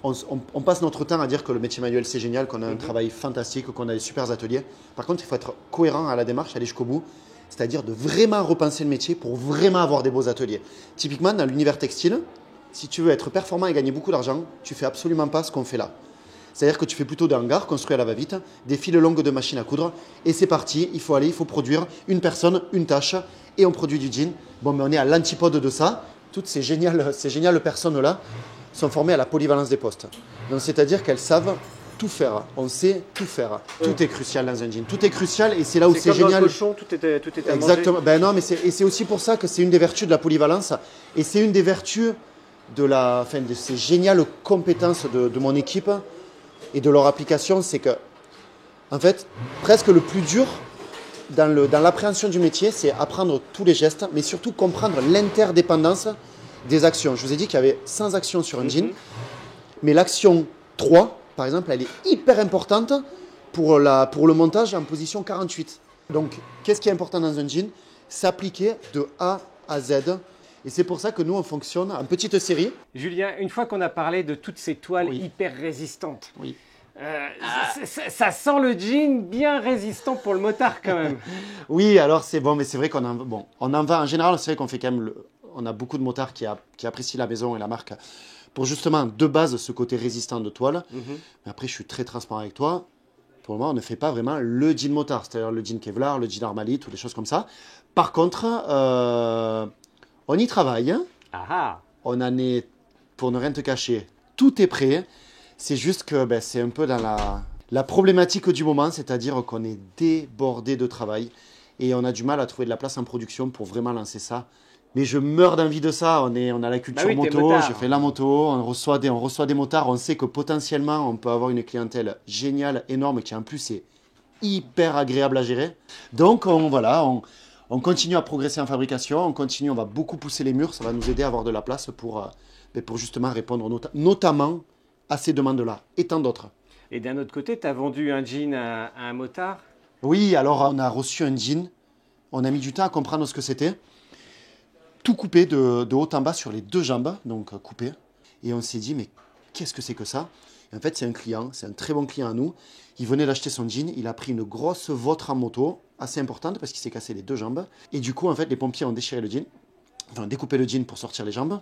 On passe notre temps à dire que le métier manuel, c'est génial, qu'on a un travail fantastique, qu'on a des super ateliers. Par contre, il faut être cohérent à la démarche, aller jusqu'au bout. C'est-à-dire de vraiment repenser le métier pour vraiment avoir des beaux ateliers. Typiquement, dans l'univers textile, si tu veux être performant et gagner beaucoup d'argent, tu ne fais absolument pas ce qu'on fait là. C'est-à-dire que tu fais plutôt des hangars construits à la va-vite, des files longues de machines à coudre, et c'est parti, il faut aller, il faut produire une personne, une tâche, et on produit du jean. Bon, mais on est à l'antipode de ça. Toutes ces géniales personnes-là sont formées à la polyvalence des postes. Donc, c'est-à-dire qu'elles savent tout faire. On sait tout faire. Tout est crucial dans un jean. Tout est crucial et c'est là où c'est génial. Dans le cochon, tout est à Exactement. manger. Ben non, mais c'est aussi pour ça que c'est une des vertus de la polyvalence et c'est une des vertus de ces géniales compétences de mon équipe et de leur application, c'est que, en fait, presque le plus dur dans l'appréhension du métier, c'est apprendre tous les gestes, mais surtout comprendre l'interdépendance des actions. Je vous ai dit qu'il y avait 100 actions sur un jean, mais l'action 3, par exemple, elle est hyper importante pour le montage en position 48. Donc, qu'est-ce qui est important dans un jean? S'appliquer de A à Z. Et c'est pour ça que nous, on fonctionne en petite série. Julien, une fois qu'on a parlé de toutes ces toiles hyper résistantes, ça sent le jean bien résistant pour le motard quand même. Oui, alors c'est bon, mais c'est vrai qu'on en vend en général. C'est vrai qu'on fait quand même, on a beaucoup de motards qui apprécient la maison et la marque pour justement de base ce côté résistant de toile. Mais après, je suis très transparent avec toi. Pour le moment, on ne fait pas vraiment le jean motard, c'est-à-dire le jean Kevlar, le jean Armalite ou des choses comme ça. Par contre, on y travaille. On en est, pour ne rien te cacher, tout est prêt. C'est juste que c'est un peu dans la problématique du moment, c'est-à-dire qu'on est débordé de travail et on a du mal à trouver de la place en production pour vraiment lancer ça. Mais je meurs d'envie de ça. On a la culture moto, j'ai fait la moto, on reçoit des motards. On sait que potentiellement, on peut avoir une clientèle géniale, énorme, qui en plus est hyper agréable à gérer. Donc, on continue à progresser en fabrication, on va beaucoup pousser les murs. Ça va nous aider à avoir de la place pour justement répondre notamment à ces demandes-là et tant d'autres. Et d'un autre côté, tu as vendu un jean à un motard? Oui, alors on a reçu un jean. On a mis du temps à comprendre ce que c'était. Tout coupé de haut en bas sur les 2 jambes, donc coupé. Et on s'est dit, mais qu'est-ce que c'est que ça? Et en fait, c'est un client, c'est un très bon client à nous. Il venait d'acheter son jean, il a pris une grosse vautre en moto, assez importante parce qu'il s'est cassé les 2 jambes. Et du coup, en fait, les pompiers ont déchiré le jean, découpé le jean pour sortir les jambes.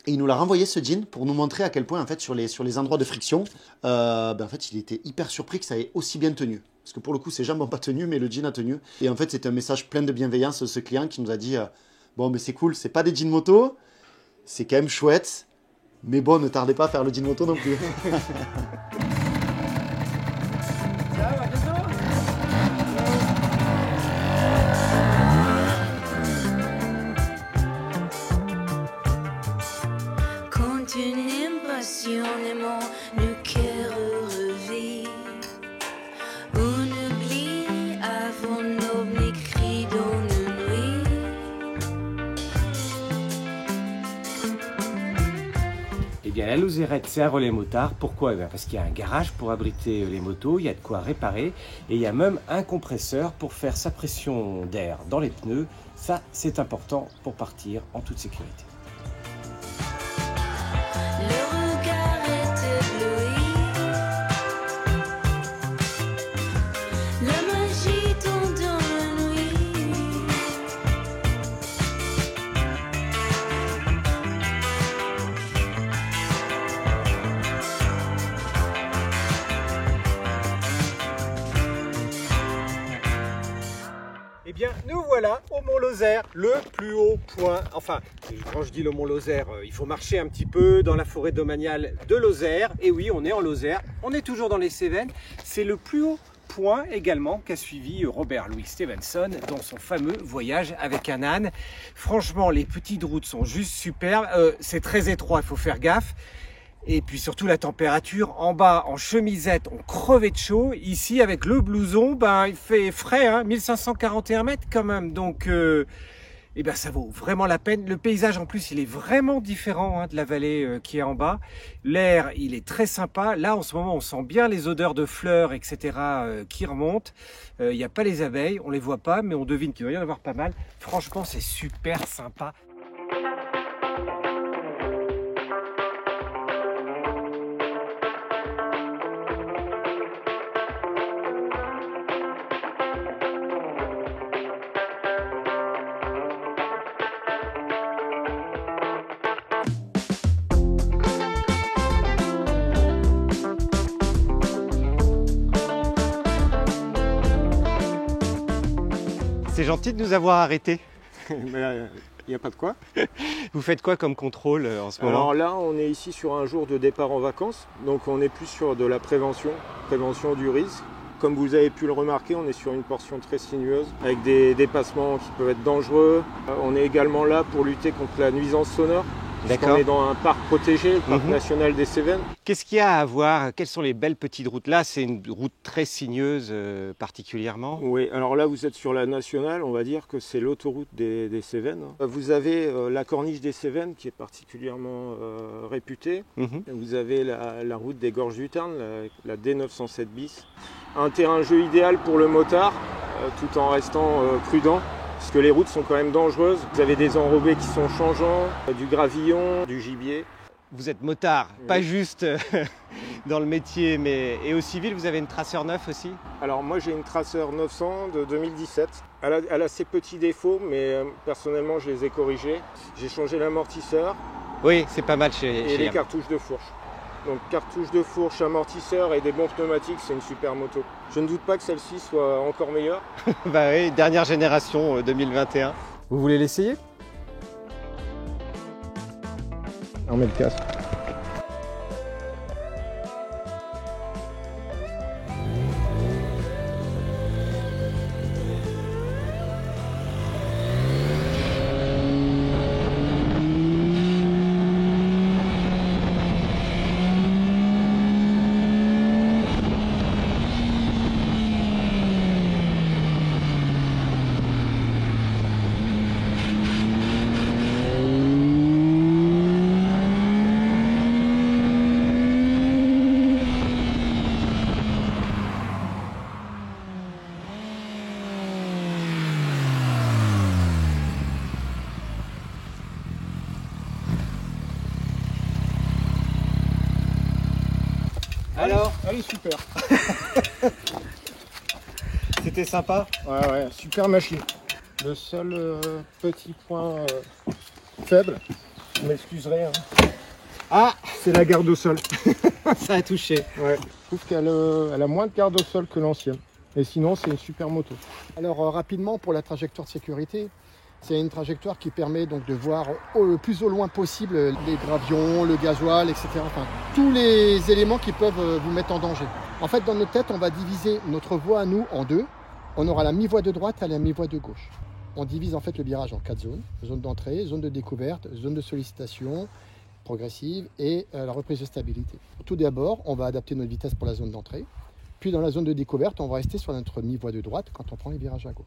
Et il nous l'a renvoyé ce jean pour nous montrer à quel point, en fait, sur les endroits de friction, en fait, il était hyper surpris que ça ait aussi bien tenu. Parce que pour le coup, ses jambes n'ont pas tenu, mais le jean a tenu. Et en fait, c'était un message plein de bienveillance de ce client qui nous a dit bon, mais c'est cool, c'est pas des jeans moto, c'est quand même chouette, mais bon, ne tardez pas à faire le jean moto non plus. Passionnément, le cœur revit. On oublie avant nos écrits dans nos nuits. Eh bien, la Lozérette, c'est un relais motard. Pourquoi? Parce qu'il y a un garage pour abriter les motos, il y a de quoi réparer et il y a même un compresseur pour faire sa pression d'air dans les pneus. Ça, c'est important pour partir en toute sécurité. Eh bien, nous voilà au Mont Lozère, le plus haut point. Enfin, quand je dis le Mont Lozère, il faut marcher un petit peu dans la forêt domaniale de Lozère. Et oui, on est en Lozère, on est toujours dans les Cévennes. C'est le plus haut point également qu'a suivi Robert Louis Stevenson dans son fameux voyage avec un âne. Franchement, les petites routes sont juste superbes. C'est très étroit, il faut faire gaffe. Et puis surtout la température, en bas en chemisette, on crevait de chaud. Ici avec le blouson, ben, il fait frais, hein, 1541 mètres quand même. Donc eh ben, ça vaut vraiment la peine. Le paysage en plus, il est vraiment différent hein, de la vallée qui est en bas. L'air, il est très sympa. Là en ce moment, on sent bien les odeurs de fleurs, etc. Qui remontent. Il n'y a pas les abeilles, on les voit pas, mais on devine qu'il doit y en avoir pas mal. Franchement, c'est super sympa. C'est gentil de nous avoir arrêtés. Il n'y a pas de quoi. Vous faites quoi comme contrôle en ce moment? Alors là, on est ici sur un jour de départ en vacances. Donc on est plus sur de la prévention du risque. Comme vous avez pu le remarquer, on est sur une portion très sinueuse avec des dépassements qui peuvent être dangereux. On est également là pour lutter contre la nuisance sonore. On est dans un parc protégé, le parc national des Cévennes. Qu'est-ce qu'il y a à voir? Quelles sont les belles petites routes? Là, c'est une route très sinueuse particulièrement. Oui, alors là, vous êtes sur la nationale, on va dire que c'est l'autoroute des Cévennes. Vous avez la corniche des Cévennes qui est particulièrement réputée. Vous avez la route des Gorges du Tarn, la D907 bis. Un terrain de jeu idéal pour le motard, tout en restant prudent. Parce que les routes sont quand même dangereuses. Vous avez des enrobés qui sont changeants, du gravillon, du gibier. Vous êtes motard, pas juste dans le métier, mais et au civil, vous avez une Tracer 9 aussi? Alors moi j'ai une Tracer 900 de 2017. Elle a ses petits défauts, mais personnellement je les ai corrigés. J'ai changé l'amortisseur. Oui, c'est pas mal et les cartouches de fourche. Donc cartouches de fourche, amortisseur et des bons pneumatiques, c'est une super moto. Je ne doute pas que celle-ci soit encore meilleure. Bah oui, dernière génération 2021. Vous voulez l'essayer? On met le casque. Alors? Allez, super. C'était sympa? Ouais, super machine. Le seul petit point faible, vous m'excuserez, hein. Ah, c'est la garde au sol. Ça a touché. Ouais. Je trouve qu'elle a moins de garde au sol que l'ancienne. Et sinon, c'est une super moto. Alors rapidement, pour la trajectoire de sécurité, c'est une trajectoire qui permet donc de voir le plus au loin possible les gravions, le gasoil, etc. Enfin, tous les éléments qui peuvent vous mettre en danger. En fait, dans notre tête, on va diviser notre voie à nous en deux. On aura la mi-voie de droite et la mi-voie de gauche. On divise en fait le virage en 4 zones. Zone d'entrée, zone de découverte, zone de sollicitation progressive et la reprise de stabilité. Tout d'abord, on va adapter notre vitesse pour la zone d'entrée. Puis dans la zone de découverte, on va rester sur notre mi-voie de droite quand on prend les virages à gauche.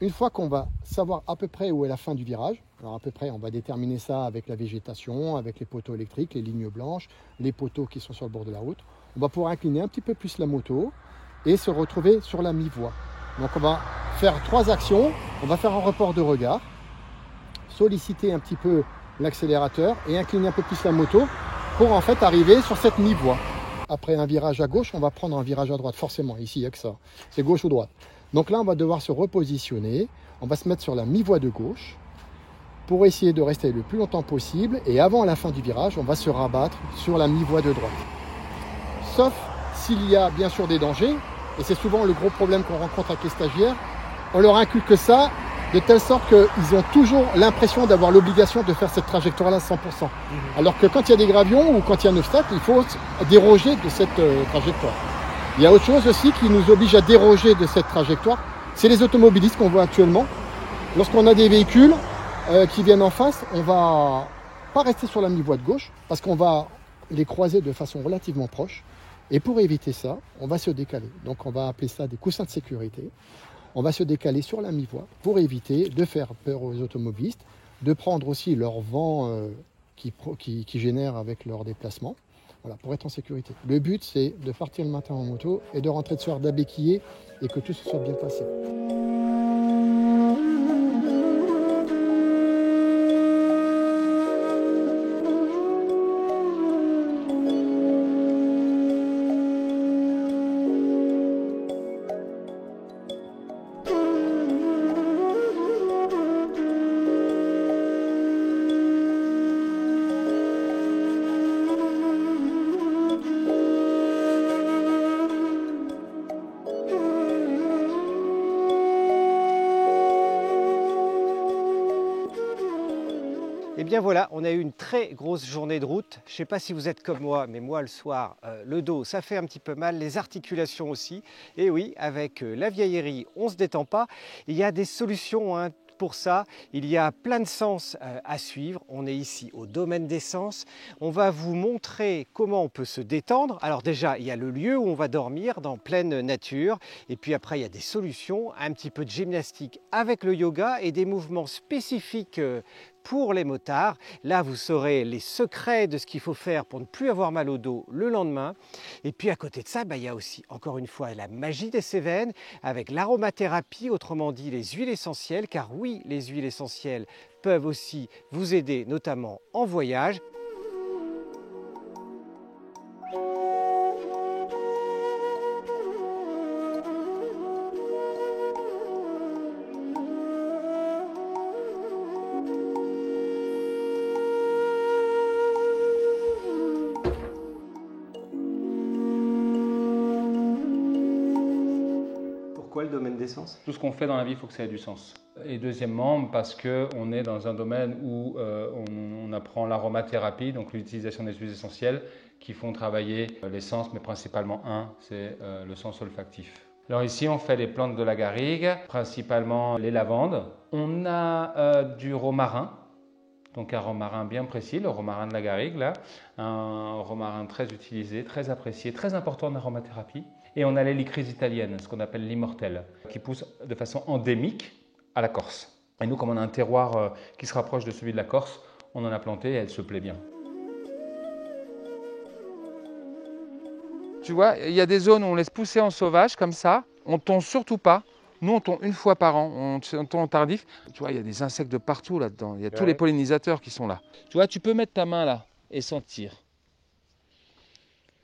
Une fois qu'on va savoir à peu près où est la fin du virage, alors à peu près on va déterminer ça avec la végétation, avec les poteaux électriques, les lignes blanches, les poteaux qui sont sur le bord de la route, on va pouvoir incliner un petit peu plus la moto et se retrouver sur la mi-voie. Donc on va faire 3 actions, on va faire un report de regard, solliciter un petit peu l'accélérateur et incliner un peu plus la moto pour en fait arriver sur cette mi-voie. Après un virage à gauche, on va prendre un virage à droite, forcément, ici il n'y a que ça, c'est gauche ou droite. Donc là, on va devoir se repositionner. On va se mettre sur la mi-voie de gauche pour essayer de rester le plus longtemps possible. Et avant la fin du virage, on va se rabattre sur la mi-voie de droite. Sauf s'il y a bien sûr des dangers. Et c'est souvent le gros problème qu'on rencontre avec les stagiaires. On leur inculque ça de telle sorte qu'ils ont toujours l'impression d'avoir l'obligation de faire cette trajectoire-là à 100%. Alors que quand il y a des gravions ou quand il y a un obstacle, il faut déroger de cette trajectoire. Il y a autre chose aussi qui nous oblige à déroger de cette trajectoire, c'est les automobilistes qu'on voit actuellement. Lorsqu'on a des véhicules qui viennent en face, on ne va pas rester sur la mi-voie de gauche parce qu'on va les croiser de façon relativement proche. Et pour éviter ça, on va se décaler. Donc on va appeler ça des coussins de sécurité. On va se décaler sur la mi-voie pour éviter de faire peur aux automobilistes, de prendre aussi leur vent qui génèrent avec leur déplacement, voilà, pour être en sécurité. Le but, c'est de partir le matin en moto et de rentrer le soir d'abéquillé et que tout se soit bien passé. Et bien voilà, on a eu une très grosse journée de route. Je ne sais pas si vous êtes comme moi, mais moi le soir, le dos, ça fait un petit peu mal, les articulations aussi. Et oui, avec la vieillerie, on ne se détend pas. Il y a des solutions pour ça. Il y a plein de sens à suivre. On est ici au domaine des sens. On va vous montrer comment on peut se détendre. Alors déjà, il y a le lieu où on va dormir dans pleine nature. Et puis après, il y a des solutions, un petit peu de gymnastique avec le yoga et des mouvements spécifiques pour les motards. Là, vous saurez les secrets de ce qu'il faut faire pour ne plus avoir mal au dos le lendemain. Et puis à côté de ça, il y a aussi, encore une fois, la magie des Cévennes avec l'aromathérapie, autrement dit les huiles essentielles, car oui, les huiles essentielles peuvent aussi vous aider, notamment en voyage. Pourquoi le domaine des sens? Tout ce qu'on fait dans la vie, il faut que ça ait du sens. Et deuxièmement, parce qu'on est dans un domaine où on apprend l'aromathérapie, donc l'utilisation des huiles essentielles qui font travailler les sens, mais principalement c'est le sens olfactif. Alors ici, on fait les plantes de la garrigue, principalement les lavandes. On a du romarin, donc un romarin bien précis, le romarin de la garrigue, là, un romarin très utilisé, très apprécié, très important en aromathérapie. Et on a l'hélicryse italienne, ce qu'on appelle l'immortelle, qui pousse de façon endémique à la Corse. Et nous, comme on a un terroir qui se rapproche de celui de la Corse, on en a planté et elle se plaît bien. Tu vois, il y a des zones où on laisse pousser en sauvage, comme ça. On ne tond surtout pas. Nous, on tond une fois par an, on tond en tardif. Tu vois, il y a des insectes de partout là-dedans. Il y a tous les pollinisateurs qui sont là. Tu vois, tu peux mettre ta main là et sentir.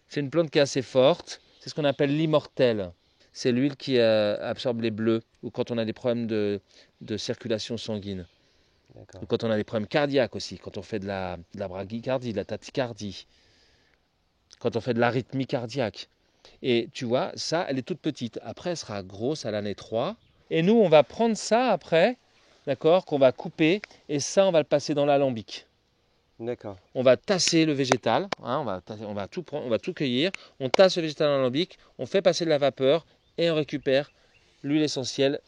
C'est une plante qui est assez forte. C'est ce qu'on appelle l'immortelle. C'est l'huile qui absorbe les bleus ou quand on a des problèmes de circulation sanguine. Ou quand on a des problèmes cardiaques aussi, quand on fait de la bradycardie, de la tachycardie, quand on fait de l'arythmie cardiaque. Et tu vois, ça, elle est toute petite. Après, elle sera grosse à l'année 3. Et nous, on va prendre ça après, d'accord, qu'on va couper. Et ça, on va le passer dans l'alambic. D'accord. On va tasser le végétal, on va tout cueillir, on tasse le végétal en alambic, on fait passer de la vapeur et on récupère l'huile essentielle.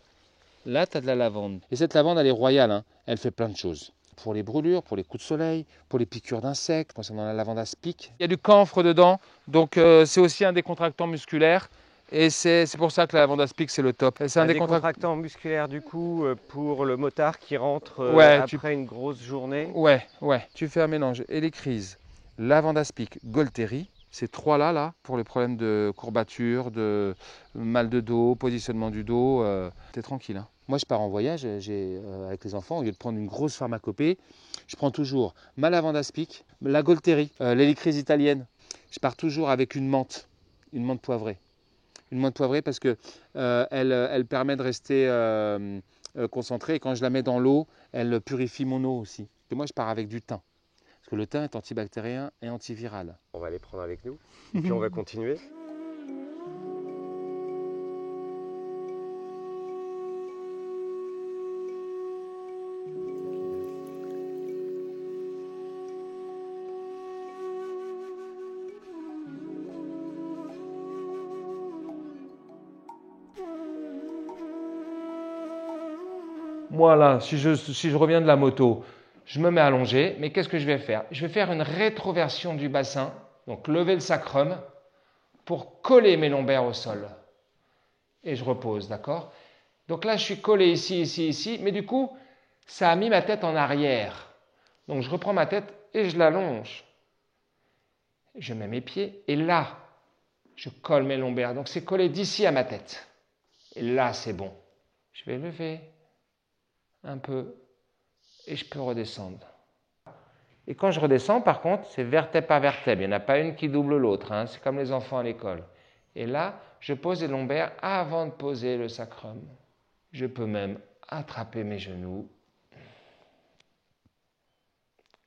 Là, tu as de la lavande. Et cette lavande, elle est royale, elle fait plein de choses. Pour les brûlures, pour les coups de soleil, pour les piqûres d'insectes, concernant la lavande aspic. Il y a du camphre dedans, donc c'est aussi un décontractant musculaire. Et c'est pour ça que la lavande aspic, c'est le top. C'est un décontractant musculaire du coup pour le motard qui rentre après une grosse journée. Ouais. Tu fais un mélange hélicryse, lavande aspic, Golteri. Ces trois-là, pour les problèmes de courbature, de mal de dos, positionnement du dos, t'es tranquille. Moi, je pars en voyage avec les enfants. Au lieu de prendre une grosse pharmacopée, je prends toujours ma lavande aspic, la Golteri, l'hélicryse italienne. Je pars toujours avec une menthe poivrée. Une menthe poivrée parce que elle permet de rester concentrée. Et quand je la mets dans l'eau, elle purifie mon eau aussi. Et moi, je pars avec du thym. Parce que le thym est antibactérien et antiviral. On va les prendre avec nous. Et puis on va continuer. Moi, là, si je reviens de la moto, je me mets allongé, mais qu'est-ce que je vais faire? Je vais faire une rétroversion du bassin Donc lever le sacrum pour coller mes lombaires au sol. Et je repose, d'accord? Donc là, je suis collé ici, ici, ici, mais du coup, ça a mis ma tête en arrière. Donc je reprends ma tête et je l'allonge. Je mets mes pieds et là, je colle mes lombaires. Donc c'est collé d'ici à ma tête. Et là, c'est bon. Je vais lever un peu et je peux redescendre. Et quand je redescends, par contre, c'est vertèbre par vertèbre. Il n'y en a pas une qui double l'autre. Hein. C'est comme les enfants à l'école. Et là, je pose les lombaires avant de poser le sacrum. Je peux même attraper mes genoux.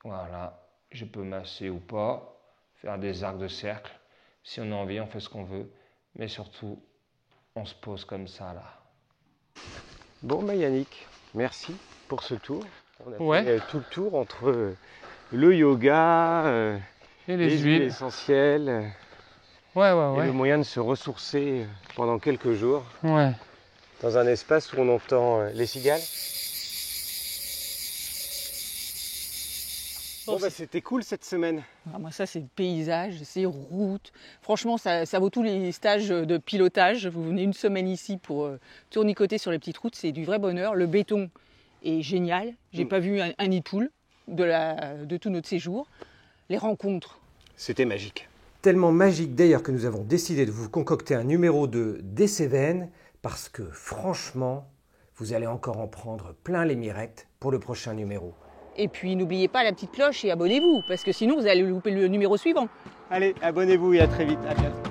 Voilà. Je peux masser ou pas, faire des arcs de cercle. Si on a envie, on fait ce qu'on veut. Mais surtout, on se pose comme ça, là. Bon, Yannick, merci pour ce tour. On a fait tout le tour entre le yoga, et les huiles essentielles, et ouais. le moyen de se ressourcer pendant quelques jours Ouais. dans un espace où on entend les cigales. Bon, c'était cool cette semaine. Ah, moi, ça, c'est le paysage, c'est route. Franchement, ça vaut tous les stages de pilotage. Vous venez une semaine ici pour tournicoter sur les petites routes, c'est du vrai bonheur. Le béton est génial. J'ai pas vu un nid de poule de tout notre séjour. Les rencontres. C'était magique. Tellement magique d'ailleurs que nous avons décidé de vous concocter un numéro des Cévennes parce que franchement, vous allez encore en prendre plein les mirettes pour le prochain numéro. Et puis n'oubliez pas la petite cloche et abonnez-vous, parce que sinon vous allez louper le numéro suivant. Allez, abonnez-vous et à très vite. À bientôt.